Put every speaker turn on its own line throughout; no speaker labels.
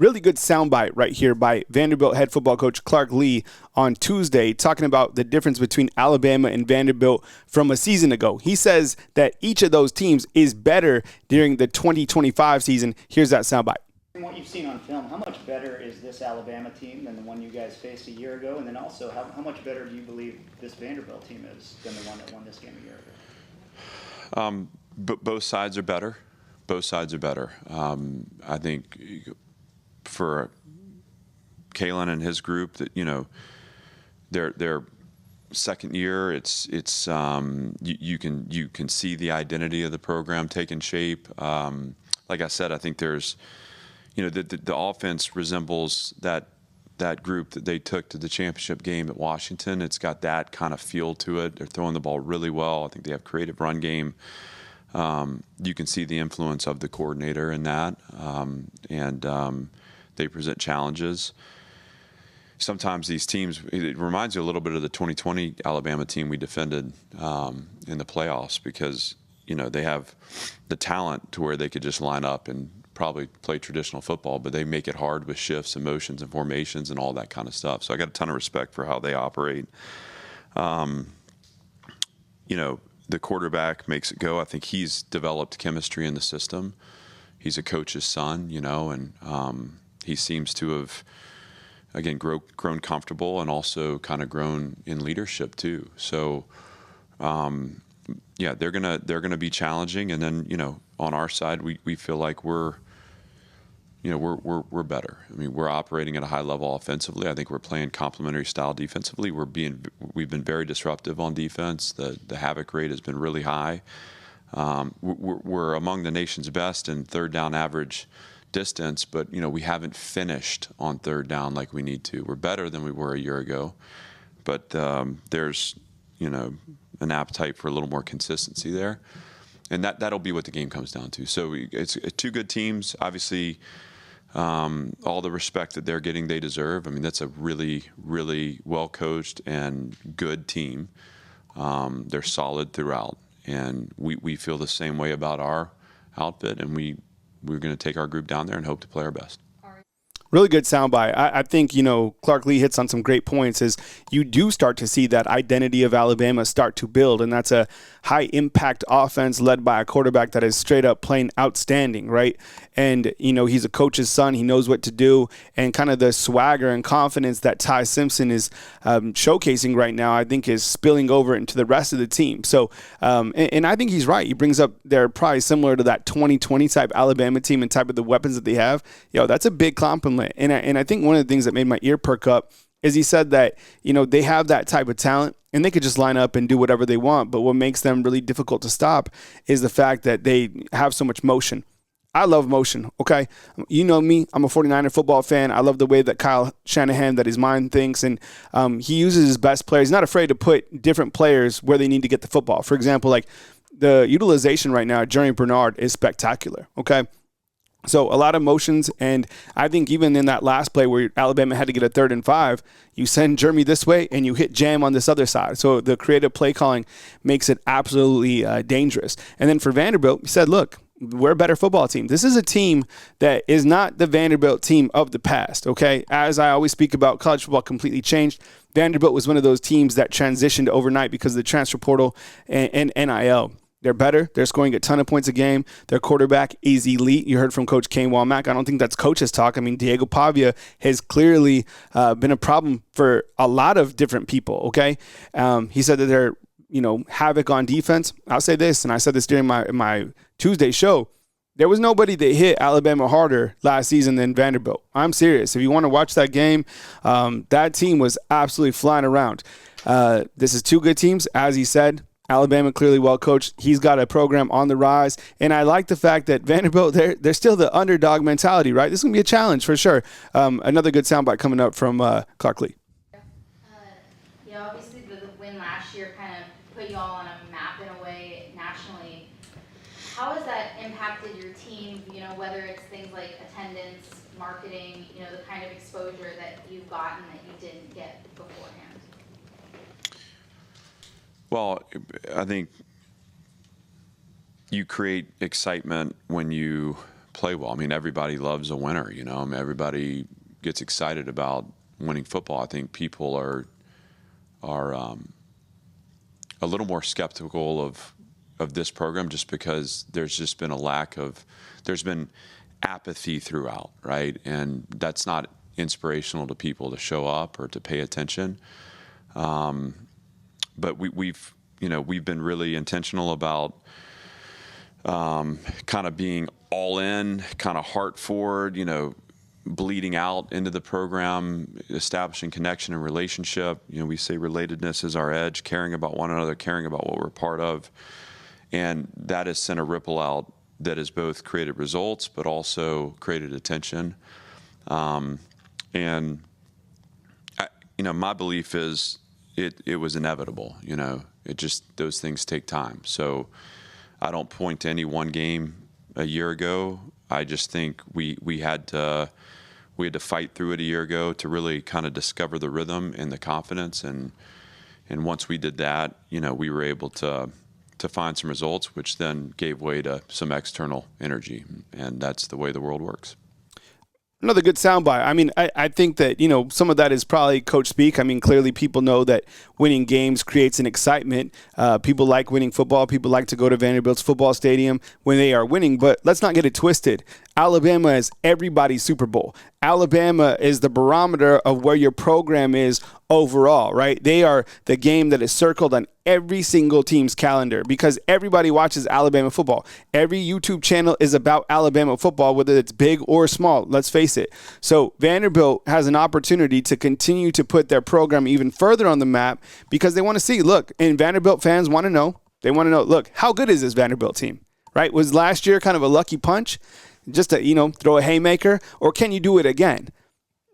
Really good soundbite right here by Vanderbilt head football coach Clark Lea on Tuesday, talking about the difference between Alabama and Vanderbilt from a season ago. He says that each of those teams is better during the 2025 season. Here's that soundbite.
From what you've seen on film, how much better is this Alabama team than the one you guys faced a year ago? And then also, how much better do you believe this Vanderbilt team is than the one that won this game a year ago?
Both sides are better. Both sides are better. I think for Kalen and his group, that their second year, you can see the identity of the program taking shape. Like I said, I think there's the offense resembles that group that they took to the championship game at Washington. It's got that kind of feel to it. They're throwing the ball really well. I think they have creative run game. You can see the influence of the coordinator in that, and they present challenges. Sometimes these teams, it reminds you a little bit of the 2020 Alabama team we defended in the playoffs, because they have the talent to where they could just line up and probably play traditional football, but they make it hard with shifts and motions and formations and all that kind of stuff. So I got a ton of respect for how they operate. The quarterback makes it go. I think he's developed chemistry in the system. He's a coach's son, and he seems to have, again, grown comfortable and also kind of grown in leadership too. So, they're gonna be challenging. And then, on our side, we feel like we're better. I mean, we're operating at a high level offensively. I think we're playing complementary style defensively. We've been very disruptive on defense. The havoc rate has been really high. We're among the nation's best in third down average distance, but we haven't finished on third down like we need to. We're better than we were a year ago, but there's an appetite for a little more consistency there, and that'll be what the game comes down to. So it's two good teams, obviously. All the respect that they're getting, they deserve. I mean, that's a really, really well-coached and good team. They're solid throughout, and we feel the same way about our outfit, and we're going to take our group down there and hope to play our best.
Really good soundbite. I think, Clark Lea hits on some great points as you do start to see that identity of Alabama start to build, and that's a high-impact offense led by a quarterback that is straight up playing outstanding, right? And, he's a coach's son. He knows what to do, and kind of the swagger and confidence that Ty Simpson is showcasing right now, I think is spilling over into the rest of the team. So, and I think he's right. He brings up they're probably similar to that 2020 type Alabama team and type of the weapons that they have. That's a big compliment. And I think one of the things that made my ear perk up is he said that, they have that type of talent and they could just line up and do whatever they want. But what makes them really difficult to stop is the fact that they have so much motion. I love motion, okay? You know me. I'm a 49er football fan. I love the way that Kyle Shanahan, that his mind thinks, and he uses his best players. He's not afraid to put different players where they need to get the football. For example, like the utilization right now, Jeremy Bernard is spectacular, okay? So a lot of motions, and I think even in that last play where Alabama had to get a 3rd and 5, you send Jeremy this way and you hit jam on this other side. So the creative play calling makes it absolutely dangerous. And then for Vanderbilt, he said, look, we're a better football team. This is a team that is not the Vanderbilt team of the past, okay? As I always speak about, college football completely changed. Vanderbilt was one of those teams that transitioned overnight because of the transfer portal and NIL. They're better. They're scoring a ton of points a game. Their quarterback is elite. You heard from Coach Kane Womack. I don't think that's coach's talk. I mean, Diego Pavia has clearly been a problem for a lot of different people, okay? He said that they're, havoc on defense. I'll say this, and I said this during my Tuesday show. There was nobody that hit Alabama harder last season than Vanderbilt. I'm serious. If you want to watch that game, that team was absolutely flying around. This is two good teams, as he said. Alabama clearly well coached. He's got a program on the rise, and I like the fact that Vanderbilt, they're still the underdog mentality, right? This is gonna be a challenge for sure. Another good soundbite coming up from Clark Lea.
Obviously the win last year kind of put you all on a map in a way nationally. How has that impacted your team? Whether it's things like attendance, marketing, the kind of exposure that you've gotten that you didn't get beforehand.
Well, I think you create excitement when you play well. I mean, everybody loves a winner, you know. I mean, everybody gets excited about winning football. I think people are a little more skeptical of this program just because there's just been there's been apathy throughout, right? And that's not inspirational to people to show up or to pay attention. But we've been really intentional about kind of being all in, kind of heart forward, bleeding out into the program, establishing connection and relationship. We say relatedness is our edge, caring about one another, caring about what we're part of. And that has sent a ripple out that has both created results but also created attention. And my belief is it was inevitable. It just, those things take time. So I don't point to any one game a year ago. I just think we had to fight through it a year ago to really kind of discover the rhythm and the confidence. And once we did that, we were able to find some results, which then gave way to some external energy. And that's the way the world works.
Another good soundbite. I mean, I think that, some of that is probably coach speak. I mean, clearly people know that winning games creates an excitement. People like winning football. People like to go to Vanderbilt's football stadium when they are winning. But let's not get it twisted. Alabama is everybody's Super Bowl. Alabama is the barometer of where your program is overall, right? They are the game that is circled on every single team's calendar because everybody watches Alabama football. Every YouTube channel is about Alabama football, whether it's big or small. Let's face it. So Vanderbilt has an opportunity to continue to put their program even further on the map because they want to see, look, and Vanderbilt fans want to know, look, how good is this Vanderbilt team, right? Was last year kind of a lucky punch? Just to, throw a haymaker, or can you do it again?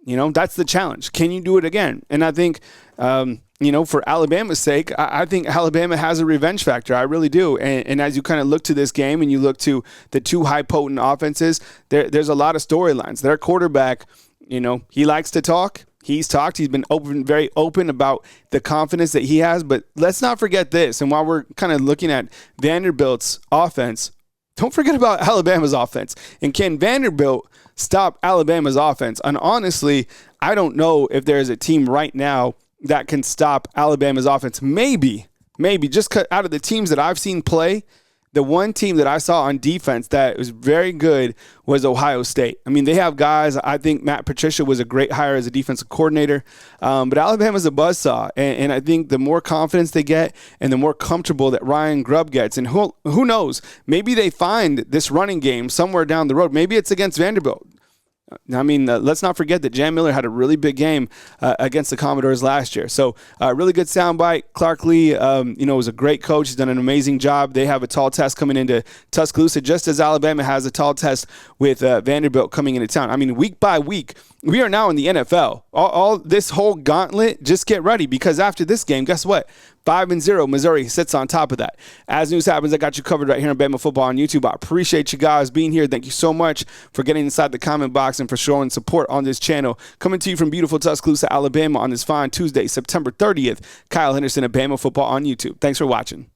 That's the challenge. Can you do it again? And I think, for Alabama's sake, I think Alabama has a revenge factor. I really do. And as you kind of look to this game and you look to the two high potent offenses, there's a lot of storylines. Their quarterback, he likes to talk. He's talked. He's been very open about the confidence that he has. But let's not forget this. And while we're kind of looking at Vanderbilt's offense, don't forget about Alabama's offense. And can Vanderbilt stop Alabama's offense? And honestly, I don't know if there is a team right now that can stop Alabama's offense. Maybe just out of the teams that I've seen play, the one team that I saw on defense that was very good was Ohio State. I mean, they have guys. I think Matt Patricia was a great hire as a defensive coordinator. But Alabama's a buzzsaw. And I think the more confidence they get and the more comfortable that Ryan Grubb gets, and who knows, maybe they find this running game somewhere down the road. Maybe it's against Vanderbilt. I mean, let's not forget that Jan Miller had a really big game against the Commodores last year. So, really good soundbite. Clark Lea, was a great coach. He's done an amazing job. They have a tall test coming into Tuscaloosa, just as Alabama has a tall test with Vanderbilt coming into town. I mean, week by week, we are now in the NFL. All this whole gauntlet, just get ready because after this game, guess what? 5-0, Missouri sits on top of that. As news happens, I got you covered right here on Bama Football on YouTube. I appreciate you guys being here. Thank you so much for getting inside the comment box and for showing support on this channel. Coming to you from beautiful Tuscaloosa, Alabama on this fine Tuesday, September 30th. Kyle Henderson of Bama Football on YouTube. Thanks for watching.